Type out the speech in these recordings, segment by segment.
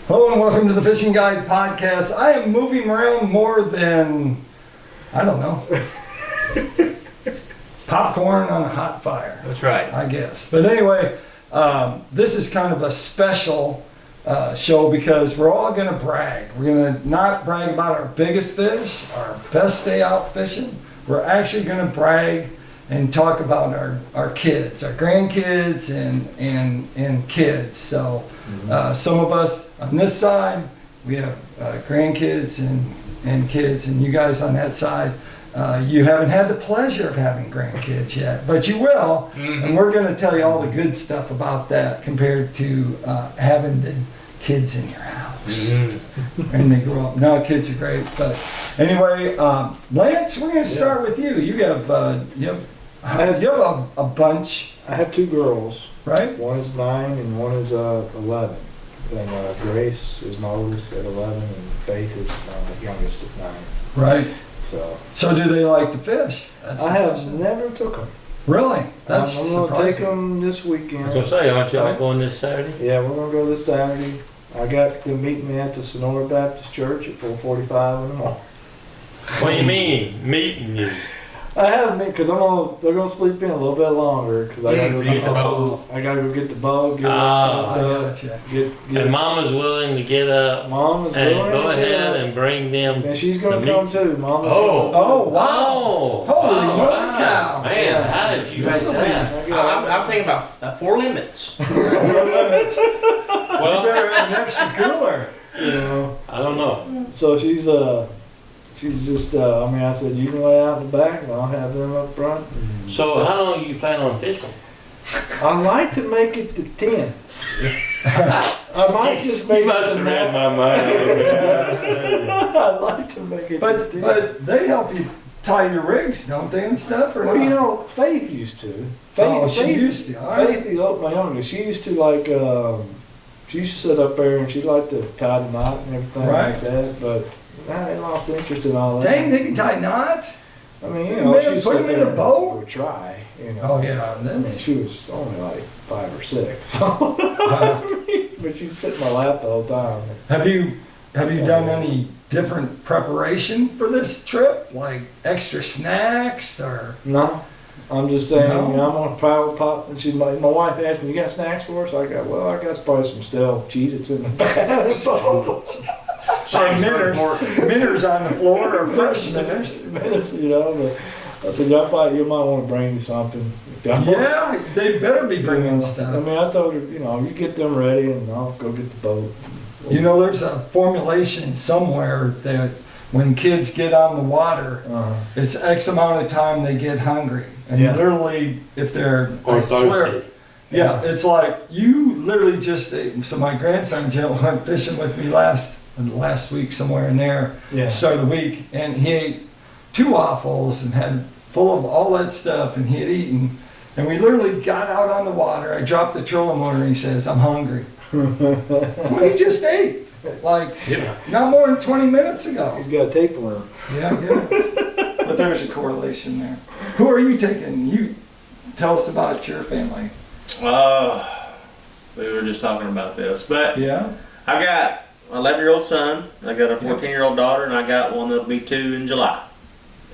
Hello and welcome to the Fishing Guide Podcast. I am moving around more than, I don't know, popcorn on a hot fire. That's right. I guess. But anyway, this is kind of a special show because we're all going to brag. We're going to not brag about our biggest fish, our best day out fishing. We're actually going to brag and talk about our kids, our grandkids and kids. So some of us on this side, we have grandkids and kids, and you guys on that side, you haven't had the pleasure of having grandkids yet, but you will. And we're going to tell you all the good stuff about that compared to having the kids in your house. And they grow up. No, kids are great. But anyway, Lance, we're going to start with you. You have a bunch. I have two girls. Right? One is 9 and one is 11. And Grace is my oldest at 11 and Faith is my youngest at 9. Right. So do they like to fish? That's I have never took them. Really? That's I'm going to take surprising. them this weekend. I was going to say, aren't y'all going this Saturday? Yeah, we're going to go this Saturday. I got them meeting me at the Sonora Baptist Church at 4:45 in the morning. What do you mean, meeting you? I have them because they're gonna sleep in a little bit longer because I gotta go get get the the boat. boat. I gotta go get the boat. I gotcha. Get And Mama's willing to get up Mom is and willing go to get ahead up. and bring them. And she's gonna to come meet too. Mama's Oh. gonna come Oh, too. wow. Holy moly cow. Man, how did you This make will be- that? I'm thinking about 4 limits. Limits. You Well, better have an extra cooler. You know. I don't know. So she's just I said you can lay out in the back and I'll have them up front. So how long you plan on fishing? I like to make it to 10. I might just make You it must to have read 9. my mind. I like to make it to 10. But they help you tie your rigs, don't they, and stuff? Or Well, not? you know, Faith used to. She used to. All right. Faith, my youngest, she used to she used to sit up there and she'd like to tie the knot and everything Right. like that. But I lost interest in all that. Dang, they can tie knots? I mean, you You know, made she them would put sit them in there a and boat? would try. You know. Oh, yeah. I mean, That's, she was only like 5 or 6, so but she'd sit in my lap the whole time. have you done any different preparation for this trip? Like extra snacks or? No, I'm just saying. No? You know, I'm on a power pop, and my wife asked me, "You got snacks for us?" I got probably some stale Cheez-Its in the bag. Like Minners on the floor or fresh Minners? You know, but I said, you might want to bring me something. Yeah, they better be bringing I stuff. mean, I told her, you get them ready and I'll go get the boat. You know, there's a formulation somewhere that when kids get on the water, it's X amount of time they get hungry. And Yeah. literally, if they're, Or I swear, thirsty. yeah, it's like you literally just ate. So my grandson Jill went fishing with me last week somewhere in there, Yeah. start of the week, and he ate 2 waffles and had full of all that stuff, and he had eaten. And we literally got out on the water. I dropped the trolling motor, and he says, "I'm hungry." Well, he just ate, like not more than 20 minutes ago. He's got a tapeworm. Yeah. But there's a correlation there. Who are you taking? You tell us about your family. We were just talking about this, but Yeah. I got an 11-year-old son, I got a 14-year-old daughter, and I got one that'll be 2 in July,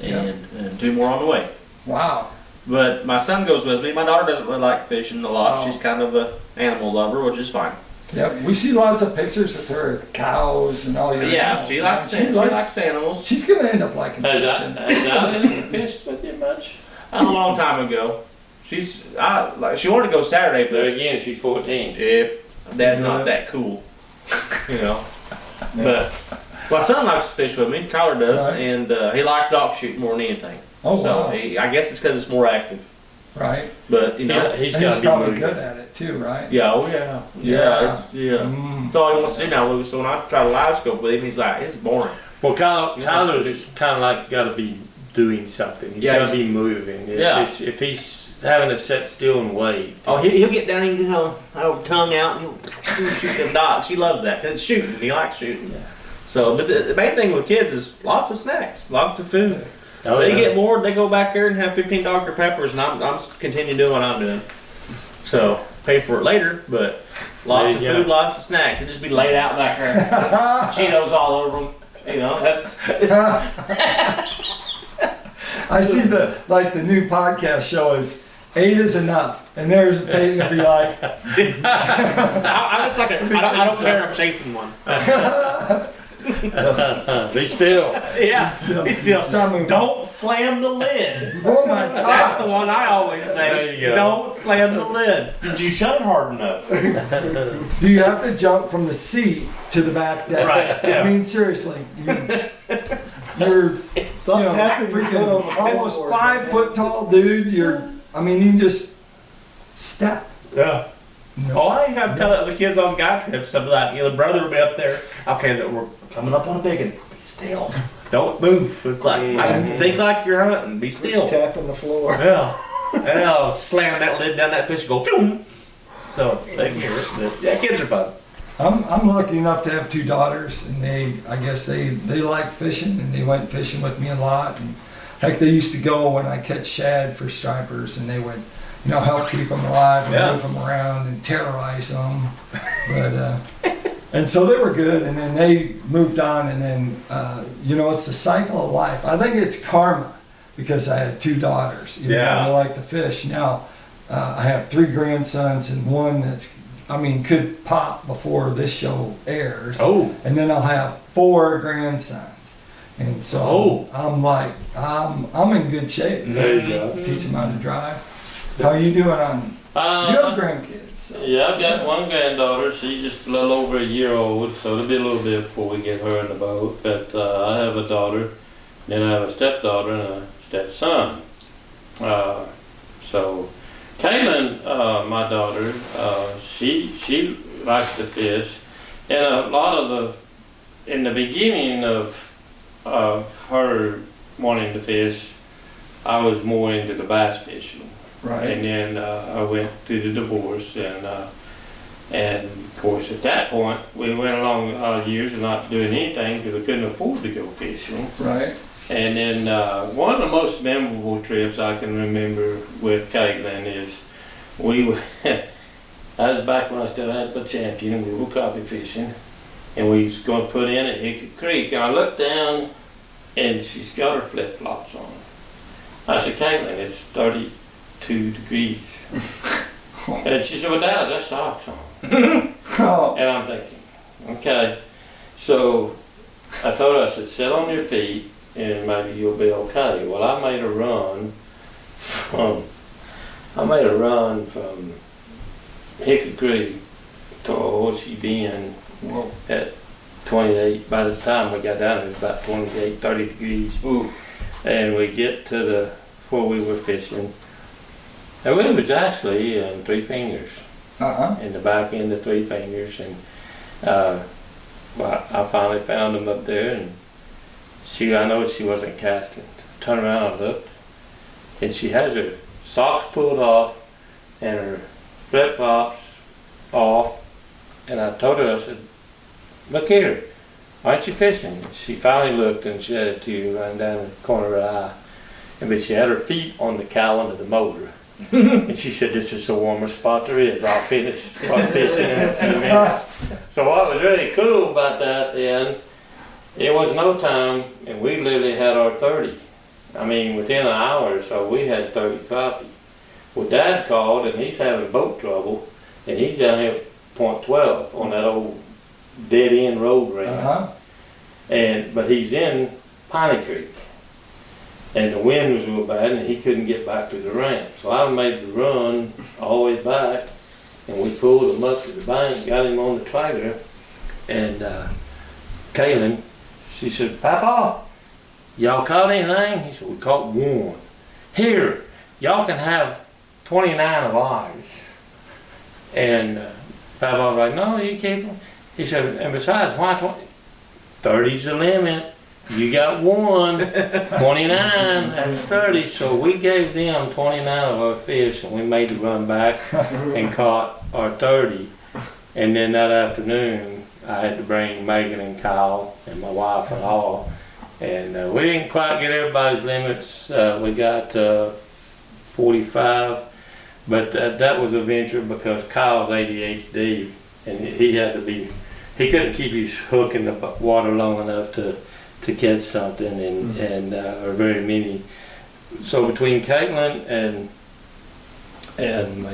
and 2 more on the way. Wow. But my son goes with me. My daughter doesn't really like fishing a lot. Oh. She's kind of a animal lover, which is fine. Yeah, we see lots of pictures of her, the cows and all your Yeah, animals. she likes animals. She's gonna end up liking Has fishing. I fished with you much? A long time ago. She wanted to go Saturday, There but again, she's 14. Dad's not that cool, you know. But my son likes to fish with me. Kyler does, Right. and he likes dog shooting more than anything. Oh, so wow. I guess it's because it's more active. Right. But you know, Yeah, he's And got he's to be probably moving. good at it too, right? yeah, oh yeah, Yeah. yeah. Mm. That's all he wants to do now, Louis. So when I try to live scope with him, he's like, "It's boring." Well, Yeah, Tyler's kind of like got to be doing something. He's Yeah, got to be moving. Yeah. If he's having to sit still and wait. Oh, he'll get down and tongue out, and he'll shoot the dog. She loves that. 'Cause it's shooting. He likes shooting. Yeah. So, but the main thing with kids is lots of snacks, lots of food. Oh, They yeah. get bored, they go back there and have 15 Dr. Peppers, and I'm continuing doing what I'm doing. So, pay for it later, but lots of There you food, go. lots of snacks. It'd just be laid out back there. Cheetos all over them. You know, that's. I see the new podcast show is 8 is enough, and there's Payton to be like, I was like, I don't care. I'm chasing one. Be still. Yeah, Still- he's still. stop moving. Don't slam the lid. oh my That's God. the one I always say. There you go. Don't slam the lid. Did you shut it hard enough? Do you have to jump from the seat to the back deck? Right, yeah. I mean, seriously, you're Stop tapping your foot on the almost floor. 5 foot tall dude. You can just step. Yeah. No. Oh, I have to tell the kids on guy trips. I'm like, the brother will be up there. Okay, we're coming up on a big one. Be still. Don't move. It's like, I think like you're hunting. Be still. Tapping the floor. Yeah. And I'll slam that lid down that fish and go, phew. So they can hear it. But yeah, kids are fun. I'm lucky enough to have 2 daughters, and I guess they like fishing, and they went fishing with me a lot. And heck, they used to go when I catch shad for stripers, and they would, help keep them alive and Yeah. move them around and terrorize them. But and so they were good, and then they moved on, and then it's the cycle of life. I think it's karma because I had 2 daughters. Yeah. They like to fish. Now I have 3 grandsons and one could pop before this show airs. Oh. And then I'll have 4 grandsons. And so Oh. I'm in good shape. There you go. Teach them how to drive. How are you doing on? You have grandkids. So. Yeah, I've got one granddaughter. She's just a little over a year old, so it'll be a little bit before we get her in the boat. But I have a daughter, then I have a stepdaughter and a stepson. So Kaylin, my daughter, she likes to fish, and a lot of in the beginning of her wanting to fish, I was more into the bass fishing. Right. And then I went through the divorce, and of course at that point we went along years of not doing anything because we couldn't afford to go fishing. Right. And then one of the most memorable trips I can remember with Caitlin is that was back when I still had the champion, and we were crappie fishing, and we was going to put in at Hughey Creek, and I looked down and she's got her flip-flops on. I said, Caitlin, it's 32 degrees. And she said, well, Dad, I got socks on. Oh. And I'm thinking, okay. So I told her, I said, sit on your feet and maybe you'll be okay. Well, I made a run from Hughey Creek to Horseshoe Bend at 28. By the time we got down, it was about 28, 30 degrees. Ooh. And we get to where we were fishing. And it was actually in 3 fingers. In the back end of 3 fingers, and I finally found them up there, and I know she wasn't casting. Turned around and looked, and she has her socks pulled off and her flip-flops off, and I told her, I said, look here, aren't you fishing? She finally looked, and she had a tear running down the corner of her eye, but she had her feet on the cowling of the motor. And she said, this is the warmest spot there is. I'll start fishing in a few minutes. So what was really cool about that then, it was no time, and we literally had our 30. I mean, within an hour or so, we had 30 crappie. Well, Dad called, and he's having boat trouble, and he's down here at Point 12 on that old dead-end road ramp. But he's in Piney Creek. And the wind was real bad, and he couldn't get back to the ramp. So I made the run all the way back, and we pulled him up to the bank, got him on the trailer, and Kaylin, she said, Papa, y'all caught anything? He said, we caught 1. Here, y'all can have 29 of ours. And Papa was like, no, you keep them. He said, and besides, why 20? 30's the limit. You got 1, 29, that's 30. So we gave them 29 of our fish, and we made the run back and caught our 30. And then that afternoon, I had to bring Megan and Kyle and my wife and all. And we didn't quite get everybody's limits. We got 45. But that was a venture because Kyle's ADHD, and he had to be, he couldn't keep his hook in the water long enough to catch something, and or very many. So between Caitlin and my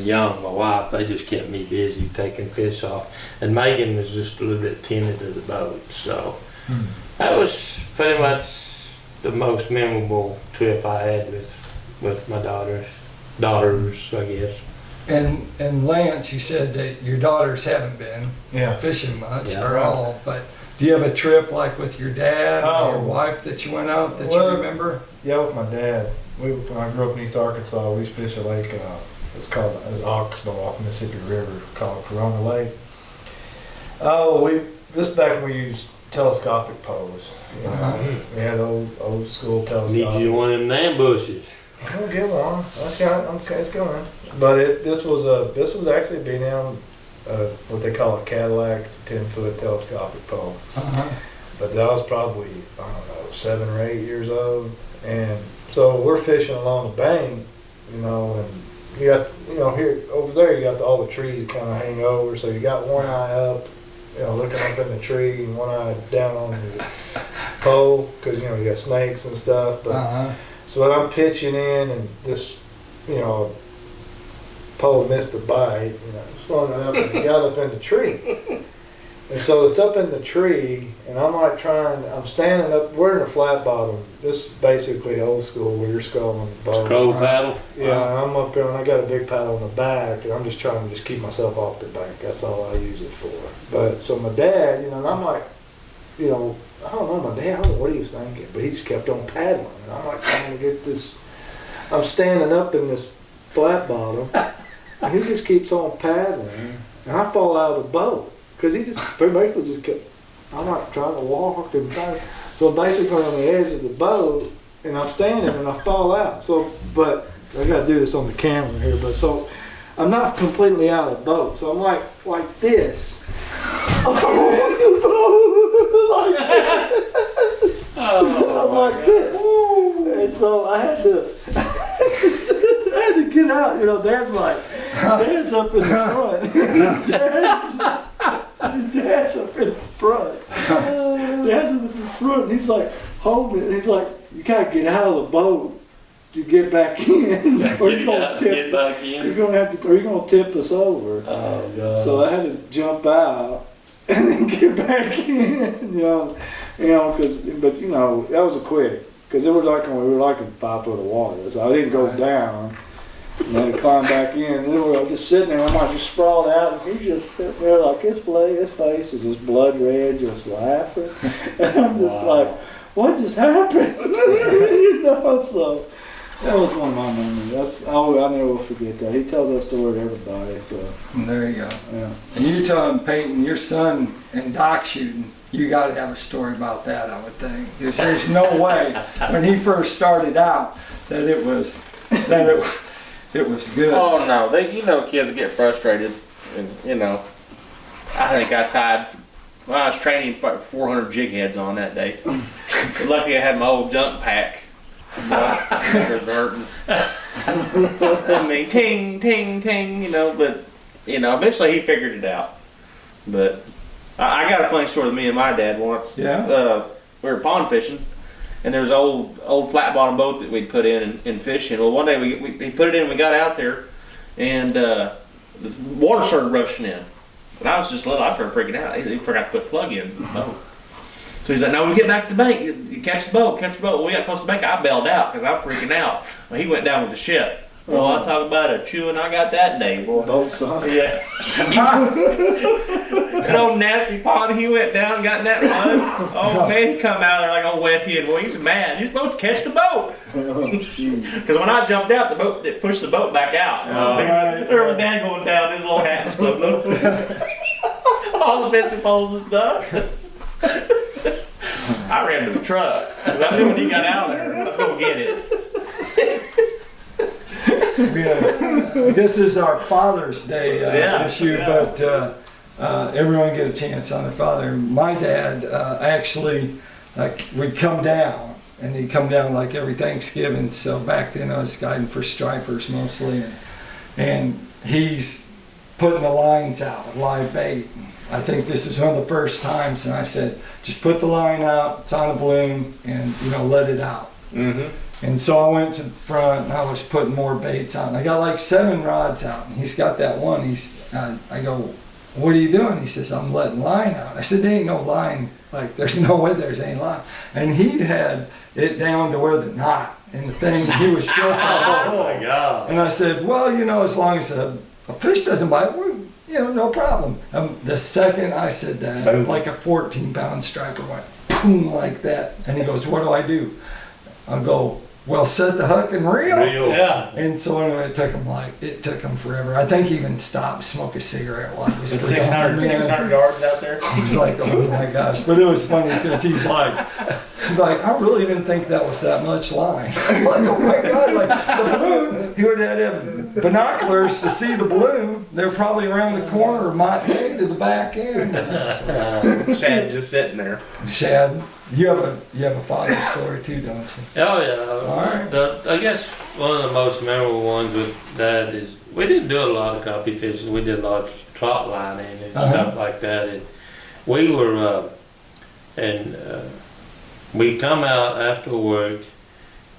wife, they just kept me busy taking fish off. And Megan was just a little bit timid to the boat. So that was pretty much the most memorable trip I had with my daughters, I guess. And Lance, you said that your daughters haven't been fishing much or all, but do you have a trip like with your dad or your wife that you went out that you remember? Yeah, with my dad. When I grew up in East Arkansas, we used to fish a lake. It was Oxbow off Mississippi River, called Corona Lake. This back when we used telescopic poles. You know, we had old school telescopic. Need you one of them ambushes. I'll get one. It's going. But this was actually a B&M, what they call a Cadillac, 10-foot telescopic pole. But that was probably, I don't know, 7 or 8 years old. And so we're fishing along the bank, you know, and you got, you know, here over there you got all the trees that kind of hang over. So you got one eye up, you know, looking up in the tree, and one eye down on the pole because, you know, you got snakes and stuff. But so I'm pitching in, and this, you know, pole missed a bite, you know, slung it up, and it got up in the tree. And so it's up in the tree, and I'm like I'm standing up, we're in a flat bottom. This is basically old school where you're sculling the boat. Scroll paddle? Yeah, I'm up there, and I got a big paddle on the back, and I'm just trying to keep myself off the bank. That's all I use it for. But so my dad, you know, and I'm like, you know, I don't know, my dad, I don't know what he was thinking, but he just kept on paddling. And I'm like trying to get this, I'm standing up in this flat bottom, and he just keeps on paddling, and I fall out of the boat. Because he just basically just kept, I'm like trying to walk and so basically on the edge of the boat, and I'm standing and I fall out. So, but I got to do this on the camera here, but so I'm not completely out of the boat. So I'm like this. Like this. I'm like this. And so I had to get out. You know, Dad's up in the front. Dad's up in the front. Dad's in the front. And he's like holding it. He's like, you gotta get out of the boat to get back in, or you're gonna tip. You're gonna have to, or you're gonna tip us over. Oh God! So I had to jump out and then get back in. But you know, that was a quick, because it was like we were like in 5 foot of water. So I didn't go down. And then climb back in, and then we were just sitting there, and I just sprawled out, and he just sitting there like his face is just blood red, just laughing. And I'm just like, what just happened? You know, so that was one of my memories. I never will forget that. He tells that story to everybody. So. And there you go. Yeah. And you telling Payton, your son and dock shooting, you got to have a story about that, I would think. There's no way when he first started out that it was good. Oh no, you know, kids get frustrated, and you know, I think I tied. Well, I was training about 400 jig heads on that day. But luckily, I had my old jump pack. My fingers hurting. I mean, ting, ting, ting. You know, but you know, eventually he figured it out. But I got a funny story with me and my dad once. Yeah. We were pond fishing. And there was an old flat bottom boat that we'd put in and fishing. Well, one day we put it in, and we got out there, and the water started rushing in. And I was just little, I started freaking out. He forgot to put the plug in the boat. So he's like, no, we get back to the bank. You catch the boat. Well, we got close to the bank. I bailed out because I'm freaking out. Well, he went down with the ship. Well, I talk about a chewing I got that day, boy. Both sides. Yeah. That old nasty pond, he went down and got in that mud. Oh man, he come out there like a wet head. Boy, he's mad. You're supposed to catch the boat. Because when I jumped out, the boat it pushed the boat back out. There was Dad going down, his little hat was floating. All the fishing poles and stuff. I ran to the truck. I knew when he got out there, I was going to get it. This is our Father's Day issue, yeah. but everyone get a chance on their father. My dad actually, would come down, and he'd come down like every Thanksgiving. So back then I was guiding for stripers mostly. and he's putting the lines out with live bait. I think this is one of the first times, and I said, just put the line out, it's on a balloon, and let it out. And so I went to the front and I was putting more baits out. And I got like 7 rods out, and he's got that one. I go, what are you doing? He says, I'm letting line out. I said, there ain't no line. Like, there's no way there's any line. And he had it down to where the knot and the thing, and he was still trying to pull. Oh my God. And I said, well, as long as a fish doesn't bite, no problem. The second I said that, Boom. like a 14-pound striper went boom like that. And he goes, what do I do? I go, well, set the hook and reel. Yeah. And so anyway, it took him forever. I think he even stopped, smoke a cigarette while he was It's breathing. 600 yards out there. I was like, oh my gosh. But it was funny because he's like, I really didn't think that was that much line. I'm like, oh my God, like the balloon, he would have to have binoculars to see the balloon. They're probably around the corner of Montague to the back end. Shad just sitting there. Shad, you have a father story too, don't you? Oh yeah. All right. I guess one of the most memorable ones with Dad is we didn't do a lot of crappie fishing. We did a lot of trot lining and stuff like that. And we were we come out after work,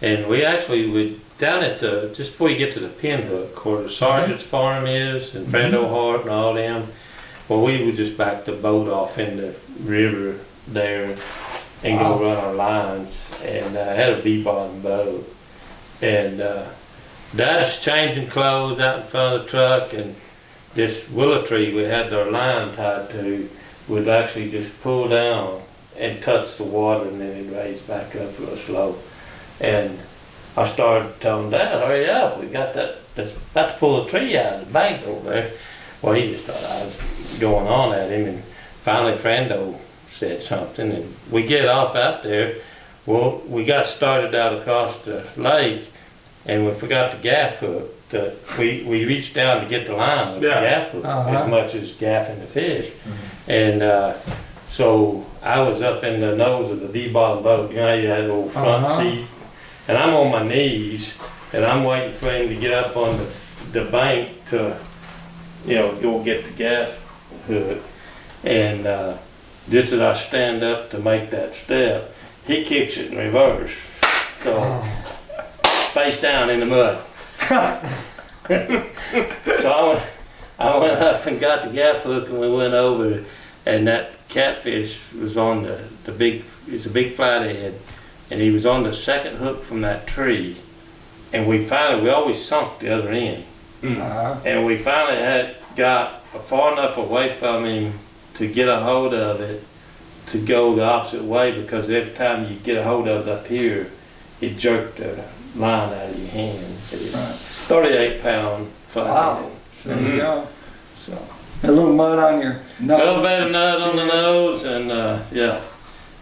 and we actually would down at just before you get to the Pinhook, where the Sergeant's farm is, and Brando Hart and all them. Well, we would just back the boat off in the river there and go run our lines, and had a V-bottom boat. And Dad's changing clothes out in front of the truck, and this willow tree we had our line tied to would actually just pull down and touch the water, and then it'd raise back up real slow. And I started telling Dad, hurry up, we got that's about to pull a tree out of the bank over there. Well, he just thought I was going on at him, and finally Frando said something, and we get off out there. Well, we got started out across the lake, and we forgot the gaff hook. We reached down to get the line with the gaff hook as much as gaffing the fish. And so I was up in the nose of the V-bottom boat. You had a little front seat, and I'm on my knees, and I'm waiting for him to get up on the bank to, go get the gaff hook. And just as I stand up to make that step, he kicks it in reverse. So face down in the mud. So I went up and got the gaff hook, and we went over, and that catfish was on it's a big flathead, and he was on the second hook from that tree, and we always sunk the other end. And we finally got far enough away from him to get a hold of it to go the opposite way, because every time you get a hold of it up here, it jerked the line out of your hand. It was 38-pound flathead. Wow. There you go. So a little mud on your nose. A little bit of mud on the nose, and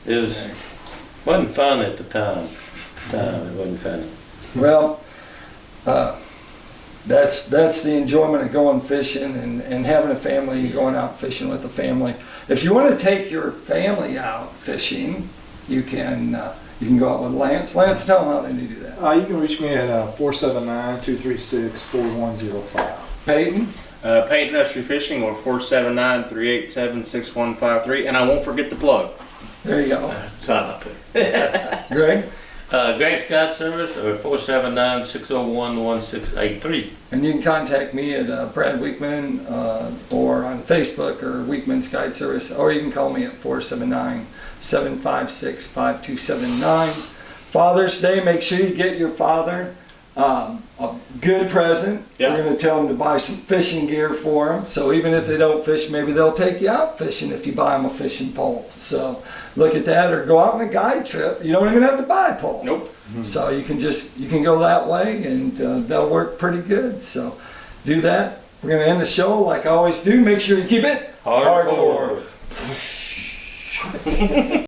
it wasn't fun at the time. It wasn't funny. Well, that's the enjoyment of going fishing and having a family, going out fishing with the family. If you want to take your family out fishing, you can go out with Lance. Lance, tell them how they need to do that. You can reach me at 479-236-4105. Payton? Payton Usrey Fishing, or 479-387-6153, and I won't forget the plug. There you go. Try not to. Greg? Greg Scott Service, or 479-601-1683. And you can contact me at Brad Wiegmann or on Facebook or Wiegmann's Guide Service, or you can call me at 479-756-5279. Father's Day, make sure you get your father a good present. Yeah. We're going to tell them to buy some fishing gear for them. So even if they don't fish, maybe they'll take you out fishing if you buy them a fishing pole. So look at that, or go out on a guide trip. You don't even have to buy a pole. Nope. So you can go that way, and they'll work pretty good. So do that. We're going to end the show like I always do. Make sure you keep it Hardcore.